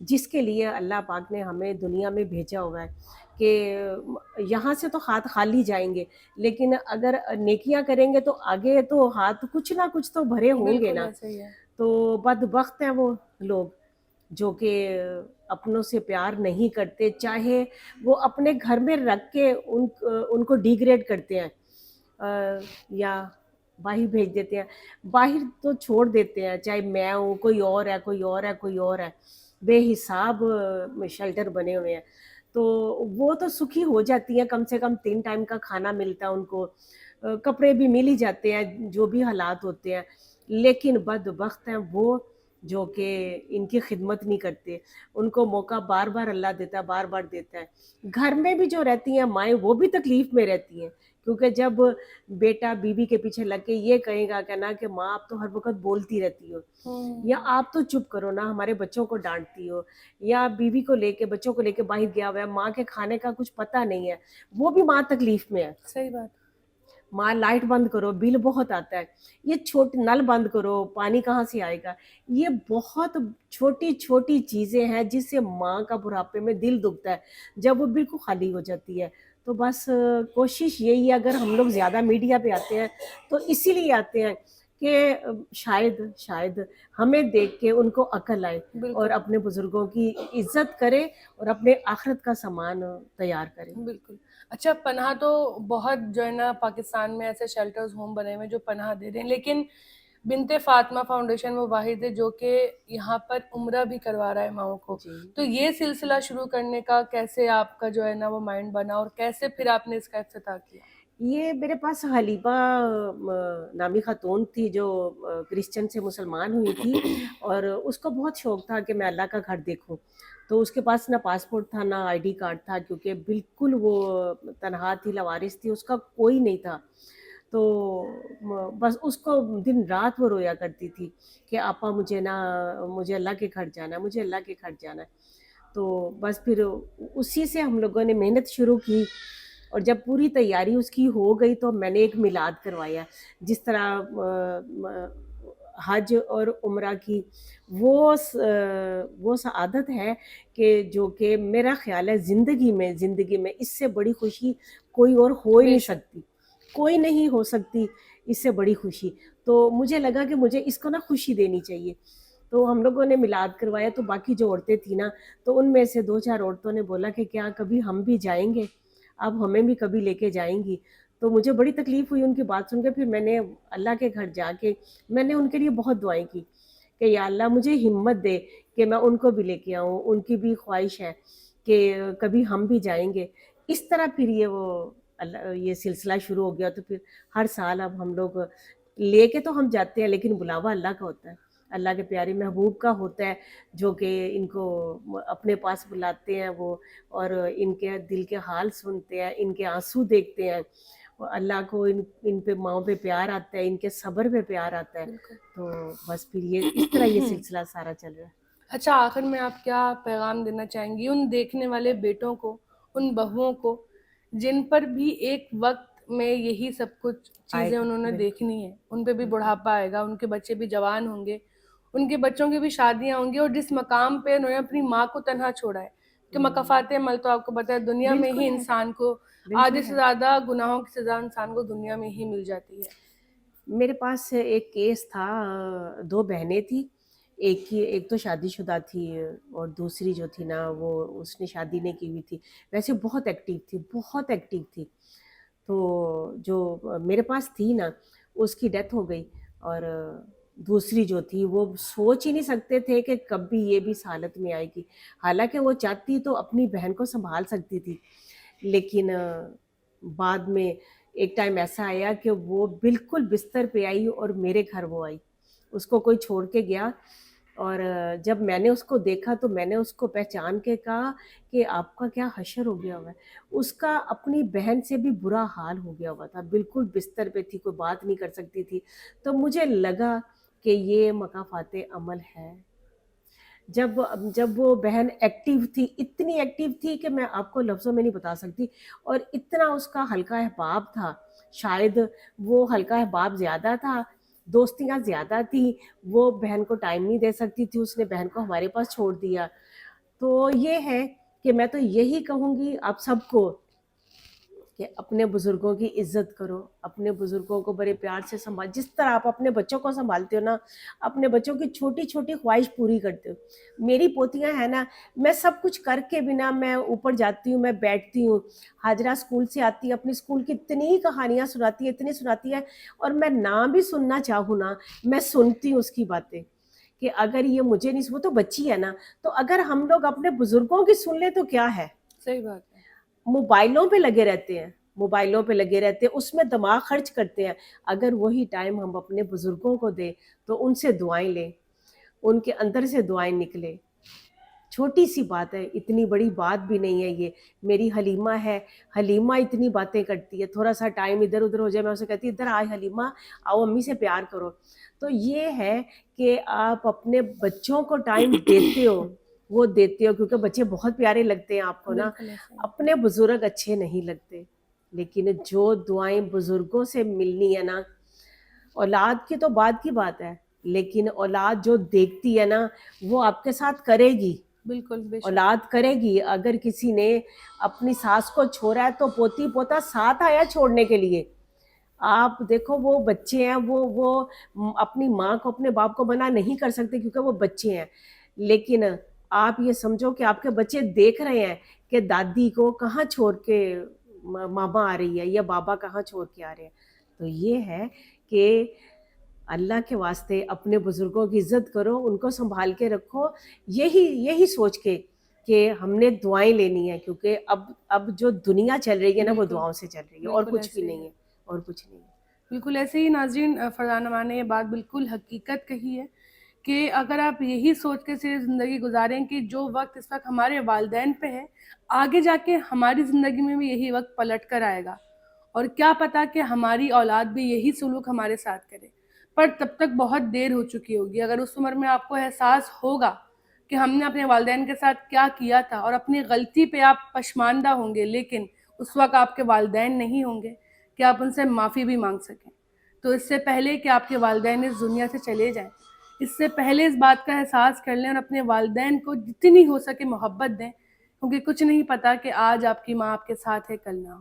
جس کے لیے اللہ پاک نے ہمیں دنیا میں بھیجا ہوا ہے کہ یہاں سے تو ہاتھ خالی جائیں گے، لیکن اگر نیکیاں کریں گے تو آگے تو ہاتھ کچھ نہ کچھ تو بھرے ہوں گے بالکل نا۔ ایسا ہی ہے. تو بدبخت ہیں وہ لوگ جو کہ اپنوں سے پیار نہیں کرتے، چاہے وہ اپنے گھر میں رکھ کے ان کو ڈیگریڈ کرتے ہیں یا باہر بھیج دیتے ہیں، باہر تو چھوڑ دیتے ہیں، چاہے میں ہوں، کوئی اور ہے، کوئی اور ہے، کوئی اور ہے، بے حساب شیلٹر بنے ہوئے ہیں۔ تو وہ تو سکھی ہو جاتی ہیں، کم سے کم 3 ٹائم کا کھانا ملتا ہے ان کو، کپڑے بھی مل ہی جاتے ہیں جو بھی حالات ہوتے ہیں، لیکن بدبخت ہیں وہ جو کہ ان کی خدمت نہیں کرتے۔ ان کو موقع بار بار اللہ دیتا ہے، بار بار دیتا ہے۔ گھر میں بھی جو رہتی ہیں مائیں وہ بھی تکلیف میں رہتی ہیں، کیونکہ جب بیٹا بیوی کے پیچھے لگ کے یہ کہے گا کہ نا کہ ماں آپ تو ہر وقت بولتی رہتی ہو، یا آپ تو چپ کرو نا، ہمارے بچوں کو ڈانٹتی ہو، یا بیوی کو لے کے بچوں کو لے کے باہر گیا ہوا ہے، ماں کے کھانے کا کچھ پتہ نہیں ہے، وہ بھی ماں تکلیف میں ہے۔ صحیح بات. ماں لائٹ بند کرو، بل بہت آتا ہے، یہ چھوٹی نل بند کرو، پانی کہاں سے آئے گا، یہ بہت چھوٹی چھوٹی چیزیں ہیں جس سے ماں کا بڑھاپے میں دل دکھتا ہے جب وہ بالکل خالی ہو جاتی ہے۔ تو بس کوشش یہی ہے، اگر ہم لوگ زیادہ میڈیا پہ آتے ہیں تو اسی لیے آتے ہیں کہ شاید ہمیں دیکھ کے ان کو عقل آئے اور بالکل اپنے بزرگوں کی عزت کرے اور اپنے آخرت کا سامان تیار کرے۔ بالکل. اچھا پناہ تو بہت جو ہے نا پاکستان میں ایسے شیلٹرز ہوم بنے ہوئے جو پناہ دے رہے ہیں، لیکن بنت فاطمہ فاؤنڈیشن وہ واحد ہے جو کہ یہاں پر عمرہ بھی کروا رہا ہے ماؤں کو. جی تو یہ سلسلہ شروع کرنے کا کیسے آپ کا جو ہے نا وہ مائنڈ بنا اور کیسے پھر آپ نے اس کا افتتاح کیا؟ یہ میرے پاس حلیبہ نامی خاتون تھی جو کرسچن سے مسلمان ہوئی تھی، اور اس کو بہت شوق تھا کہ میں اللہ کا گھر دیکھوں۔ تو اس کے پاس نہ پاسپورٹ تھا، نہ آئی ڈی کارڈ تھا، کیونکہ بالکل وہ تنہا تھی، لاوارث تھی، اس کا کوئی نہیں تھا۔ تو بس اس کو دن رات وہ رویا کرتی تھی کہ آپا مجھے اللہ کے گھر جانا ہے، مجھے اللہ کے گھر جانا ہے۔ تو بس پھر اسی سے ہم لوگوں نے محنت شروع کی، اور جب پوری تیاری اس کی ہو گئی تو میں نے ایک میلاد کروایا، جس طرح حج اور عمرہ کی وہ سعادت ہے کہ جو کہ میرا خیال ہے زندگی میں اس سے بڑی خوشی کوئی اور ہو ہی بے نہیں شک. سکتی، کوئی نہیں ہو سکتی اس سے بڑی خوشی۔ تو مجھے لگا کہ مجھے اس کو نا خوشی دینی چاہیے، تو ہم لوگوں نے میلاد کروایا۔ تو باقی جو عورتیں تھیں نا، تو ان میں سے 2-4 عورتوں نے بولا کہ کیا کبھی ہم بھی جائیں گے، اب ہمیں بھی کبھی لے کے جائیں گی۔ تو مجھے بڑی تکلیف ہوئی ان کی بات سن کے، پھر میں نے اللہ کے گھر جا کے میں نے ان کے لیے بہت دعائیں کی کہ یا اللہ مجھے ہمت دے کہ میں ان کو بھی لے کے آؤں، ان کی بھی خواہش ہے کہ کبھی ہم بھی جائیں گے۔ اس طرح پھر یہ سلسلہ شروع ہو گیا۔ تو پھر ہر سال اب ہم لوگ لے کے تو ہم جاتے ہیں، لیکن بلاوا اللہ کا ہوتا ہے، اللہ کے پیارے محبوب کا ہوتا ہے، جو کہ ان کو اپنے پاس بلاتے ہیں وہ، اور ان کے دل کے حال سنتے ہیں، ان کے آنسو دیکھتے ہیں، اور اللہ کو ان پہ ماؤں پہ پیار آتا ہے، ان کے صبر پہ پیار آتا ہے۔ بالکل. تو بس پھر اس طرح یہ سلسلہ سارا چل رہا ہے۔ اچھا آخر میں آپ کیا پیغام دینا چاہیں گی ان دیکھنے والے بیٹوں کو، ان بہوؤں کو جن پر بھی ایک وقت میں یہی سب کچھ آئے چیزیں گا انہوں نے بالکل دیکھنی ہے، ان پہ بھی بالکل بڑھاپا آئے گا، ان کے بچے بھی جوان ہوں گے، ان کے بچوں کی بھی شادیاں ہوں گی، اور جس مقام پہ انہوں نے اپنی ماں کو تنہا چھوڑا ہے کہ مکافات عمل تو آپ کو پتہ ہے دنیا میں ہی بالکل ہے، انسان کو آدھے بالکل سے ہے۔ زیادہ گناہوں کی سزا انسان کو دنیا میں ہی مل جاتی ہے. میرے پاس ایک کیس تھا، 2 بہنیں تھیں، ایک تو شادی شدہ تھی، اور دوسری جو تھی نا وہ اس نے شادی نہیں کی ہوئی تھی، ویسے بہت ایکٹیو تھی، بہت ایکٹیو تھی۔ تو جو میرے پاس تھی نا اس کی ڈیتھ ہو گئی، اور دوسری جو تھی وہ سوچ ہی نہیں سکتے تھے کہ کبھی یہ بھی اس حالت میں آئے گی، حالانکہ وہ چاہتی تو اپنی بہن کو سنبھال سکتی تھی، لیکن بعد میں ایک ٹائم ایسا آیا کہ وہ بالکل بستر پہ آئی اور میرے گھر وہ آئی، اس کو کوئی چھوڑ کے گیا، اور جب میں نے اس کو دیکھا تو میں نے اس کو پہچان کے کہا کہ آپ کا کیا حشر ہو گیا ہوا ہے۔ اس کا اپنی بہن سے بھی برا حال ہو گیا ہوا تھا، بالکل بستر پہ تھی، کوئی بات نہیں کر سکتی تھی۔ تو مجھے لگا کہ یہ مکافات عمل ہے۔ جب وہ بہن ایکٹیو تھی، اتنی ایکٹیو تھی کہ میں آپ کو لفظوں میں نہیں بتا سکتی، اور اتنا اس کا حلقہ احباب تھا، شاید وہ حلقہ احباب زیادہ تھا، دوستیاں زیادہ تھیں، وہ بہن کو ٹائم نہیں دے سکتی تھی، اس نے بہن کو ہمارے پاس چھوڑ دیا، تو یہ ہے کہ میں تو یہی کہوں گی آپ سب کو کہ اپنے بزرگوں کی عزت کرو، اپنے بزرگوں کو بڑے پیار سے سنبھال، جس طرح آپ اپنے بچوں کو سنبھالتے ہو نا، اپنے بچوں کی چھوٹی چھوٹی خواہش پوری کرتے ہو۔ میری پوتیاں ہیں نا، میں سب کچھ کر کے بھی نا، میں اوپر جاتی ہوں، میں بیٹھتی ہوں، حاجرہ اسکول سے آتی ہے، اپنی اسکول کی اتنی کہانیاں سناتی ہے، اتنی سناتی ہے، اور میں نہ بھی سننا چاہوں نا، میں سنتی ہوں اس کی باتیں، کہ اگر یہ مجھے نہیں، وہ تو بچی ہے نا، تو اگر ہم لوگ اپنے بزرگوں کی سن لیں تو کیا ہے۔ صحیح بات ہے۔ موبائلوں پہ لگے رہتے ہیں، موبائلوں پہ لگے رہتے ہیں، اس میں دماغ خرچ کرتے ہیں۔ اگر وہی ٹائم ہم اپنے بزرگوں کو دیں تو ان سے دعائیں لیں، ان کے اندر سے دعائیں نکلے۔ چھوٹی سی بات ہے، اتنی بڑی بات بھی نہیں ہے یہ۔ میری حلیمہ ہے، حلیمہ اتنی باتیں کرتی ہے، تھوڑا سا ٹائم ادھر ادھر ہو جائے میں اسے کہتی ادھر آئے حلیمہ، آؤ امی سے پیار کرو۔ تو یہ ہے کہ آپ اپنے بچوں کو ٹائم دیتے ہو، وہ دیتے ہو، کیونکہ بچے بہت پیارے لگتے ہیں آپ کو نا۔ بالکل ایسا ہی۔ اپنے بزرگ اچھے نہیں لگتے، لیکن جو دعائیں بزرگوں سے ملنی ہے نا، اولاد کی تو بعد کی بات ہے، لیکن اولاد جو دیکھتی ہے نا، وہ آپ کے ساتھ کرے گی، بالکل بے شک۔ اولاد کرے گی۔ اگر کسی نے اپنی ساس کو چھوڑا ہے تو پوتی پوتا ساتھ آیا چھوڑنے کے لیے۔ آپ دیکھو وہ بچے ہیں، وہ اپنی ماں کو اپنے باپ کو منع نہیں کر سکتے کیونکہ وہ بچے ہیں، لیکن آپ یہ سمجھو کہ آپ کے بچے دیکھ رہے ہیں کہ دادی کو کہاں چھوڑ کے ماما آ رہی ہے یا بابا کہاں چھوڑ کے آ رہے ہیں۔ تو یہ ہے کہ اللہ کے واسطے اپنے بزرگوں کی عزت کرو، ان کو سنبھال کے رکھو، یہی سوچ کے کہ ہم نے دعائیں لینی ہے، کیونکہ اب جو دنیا چل رہی ہے نا وہ بالکل دعاؤں سے چل رہی ہے، اور بالکل کچھ بھی ایسے ہی نہیں ہے۔ ہے، اور کچھ نہیں ہے۔ بالکل ایسے ہی ناظرین، فرزانہ ماں نے یہ بات بالکل حقیقت کہی ہے کہ اگر آپ یہی سوچ کے صرف زندگی گزاریں کہ جو وقت اس وقت ہمارے والدین پہ ہے، آگے جا کے ہماری زندگی میں بھی یہی وقت پلٹ کر آئے گا، اور کیا پتا کہ ہماری اولاد بھی یہی سلوک ہمارے ساتھ کرے، پر تب تک بہت دیر ہو چکی ہوگی۔ اگر اس عمر میں آپ کو احساس ہوگا کہ ہم نے اپنے والدین کے ساتھ کیا کیا تھا اور اپنی غلطی پہ آپ پشماندہ ہوں گے، لیکن اس وقت آپ کے والدین نہیں ہوں گے کہ آپ ان سے معافی بھی مانگ سکیں، تو اس سے پہلے کہ آپ کے والدین اس دنیا سے چلے جائیں، اس سے پہلے اس بات کا احساس کر لیں اور اپنے والدین کو جتنی ہو سکے محبت دیں، کیونکہ کچھ نہیں پتا کہ آج آپ کی ماں آپ کے ساتھ ہے، کل نہ ہو۔